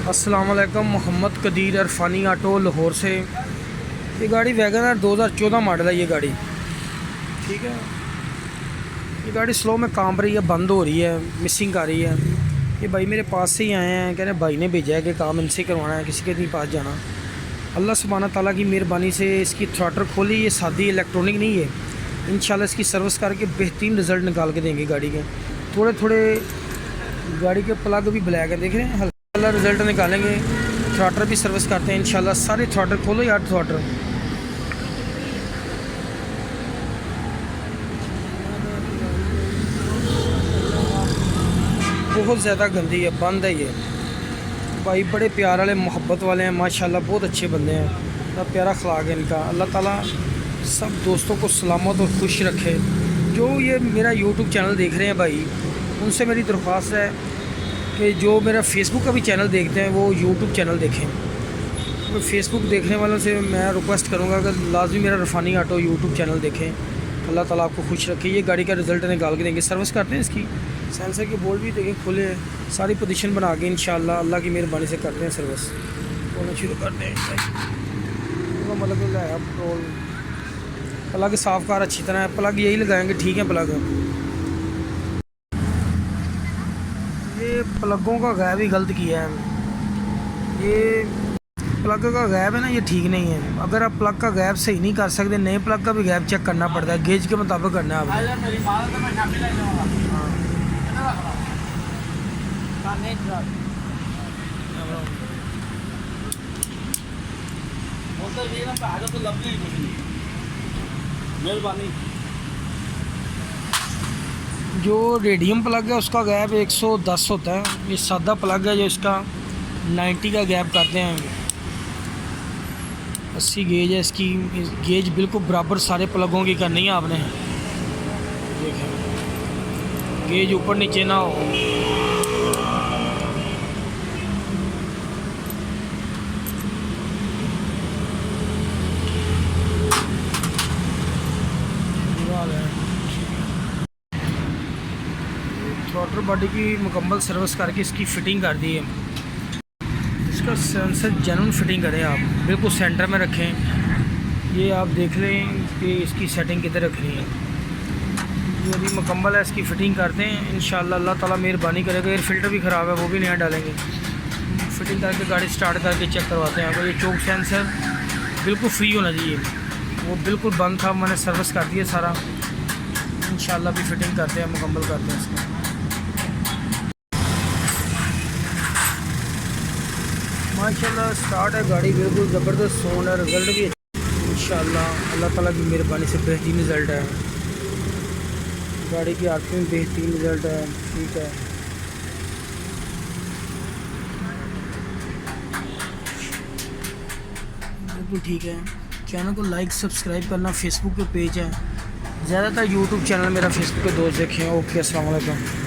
अस्सलाम वालेकुम। मोहम्मद कदीर अरफानी ऑटो लाहौर से। ये गाड़ी वैगनर 2014 मॉडल है। ये गाड़ी ठीक है। ये गाड़ी स्लो में काम रही है, बंद हो रही है, मिसिंग आ रही है। ये भाई मेरे पास से ही आए हैं, कह रहे भाई ने भेजा है कि काम इनसे करवाना है, किसी के नहीं पास जाना। अल्लाह सुब्हाना ताला की मेहरबानी से इसकी थ्रॉटल खोली। ये सादी इलेक्ट्रॉनिक नहीं है। इंशाल्लाह इसकी सर्विस करके बेहतरीन रिज़ल्ट निकाल के देंगे गाड़ी के। थोड़े थोड़े गाड़ी के प्लग भी ब्लैक है, देख रहे हैं, हल्का रिज़ल्ट निकालेंगे। थ्रॉटल भी सर्विस करते हैं इंशाल्लाह। सारे थ्रॉटल खोलो यार। थ्रॉटल बहुत ज़्यादा गंदी है, बंद है ये। भाई बड़े प्यार वाले, मोहब्बत वाले हैं माशाल्लाह, बहुत अच्छे बंदे हैं। बड़ा प्यारा अखलाक है इनका। अल्लाह ताला सब दोस्तों को सलामत और खुश रखे। जो ये मेरा यूट्यूब चैनल देख रहे हैं भाई, उनसे मेरी दरख्वास्त है कि जो मेरा फेसबुक का भी चैनल देखते हैं वो यूट्यूब चैनल देखें। तो फेसबुक देखने वालों से मैं रिक्वेस्ट करूँगा कि लाजमी मेरा रफ़ानी ऑटो यूट्यूब चैनल देखें। अल्लाह ताला आपको खुश रखे। ये गाड़ी का रिज़ल्ट निकाल के देंगे। सर्विस करते हैं इसकी, सेंसर के बोल्ट भी देखें खुले हैं, सारी पोजीशन बना के इंशाल्लाह अल्लाह की मेहरबानी से करते हैं सर्विस। बोलना शुरू करते हैं। मतलब पेट्रोल प्लग साफ़ कार अच्छी तरह है, प्लग यही लगाएंगे, ठीक है। प्लग ये प्लगों का गैप ही गलत किया है। ये प्लग का गैप है ना, ये ठीक नहीं है। अगर आप प्लग का गैप सही नहीं कर सकते, नए प्लग का भी गैप चेक करना पड़ता है, गेज के मुताबिक करना है मेहरबानी। जो रेडियम प्लग है उसका गैप 110 होता है। ये सादा प्लग है जो इसका 90 का गैप करते हैं। 80 गेज है इसकी। गेज बिल्कुल बराबर सारे प्लगों की करनी है आपने। देखें गेज ऊपर नीचे ना हो। थ्रॉटल बॉडी की मुकम्मल सर्विस करके इसकी फ़िटिंग कर दी है। इसका सेंसर जेन्युइन फिटिंग करें आप, बिल्कुल सेंटर में रखें। ये आप देख लें कि इसकी सेटिंग किधर रखनी है। जो भी मुकम्मल है इसकी फ़िटिंग करते हैं इंशाल्लाह। अल्लाह ताला मेहरबानी करेगा। एयर फिल्टर भी ख़राब है, वो भी नया डालेंगे। फिटिंग करके गाड़ी स्टार्ट करके चेक करवाते हैं। अगर ये चौक सेंसर बिल्कुल फ्री होना चाहिए, वो बिल्कुल बंद था, मैंने सर्विस कर दिया सारा। इंशाल्लाह भी फिटिंग करते हैं, मुकम्मल करते हैं इसको। माशाल्लाह स्टार्ट है गाड़ी, बिल्कुल ज़बरदस्त साउंड है। रिज़ल्ट भी इंशाल्लाह अल्लाह ताला की मेहरबानी से बेहतरीन रिज़ल्ट है। गाड़ी की आरपीएम बेहतरीन रिज़ल्ट है, ठीक है। बिल्कुल ठीक है। चैनल को लाइक सब्सक्राइब करना। फेसबुक पे पेज है, ज़्यादातर यूट्यूब चैनल मेरा फेसबुक पे दोस्त देखें। ओके, अस्सलाम वालेकुम।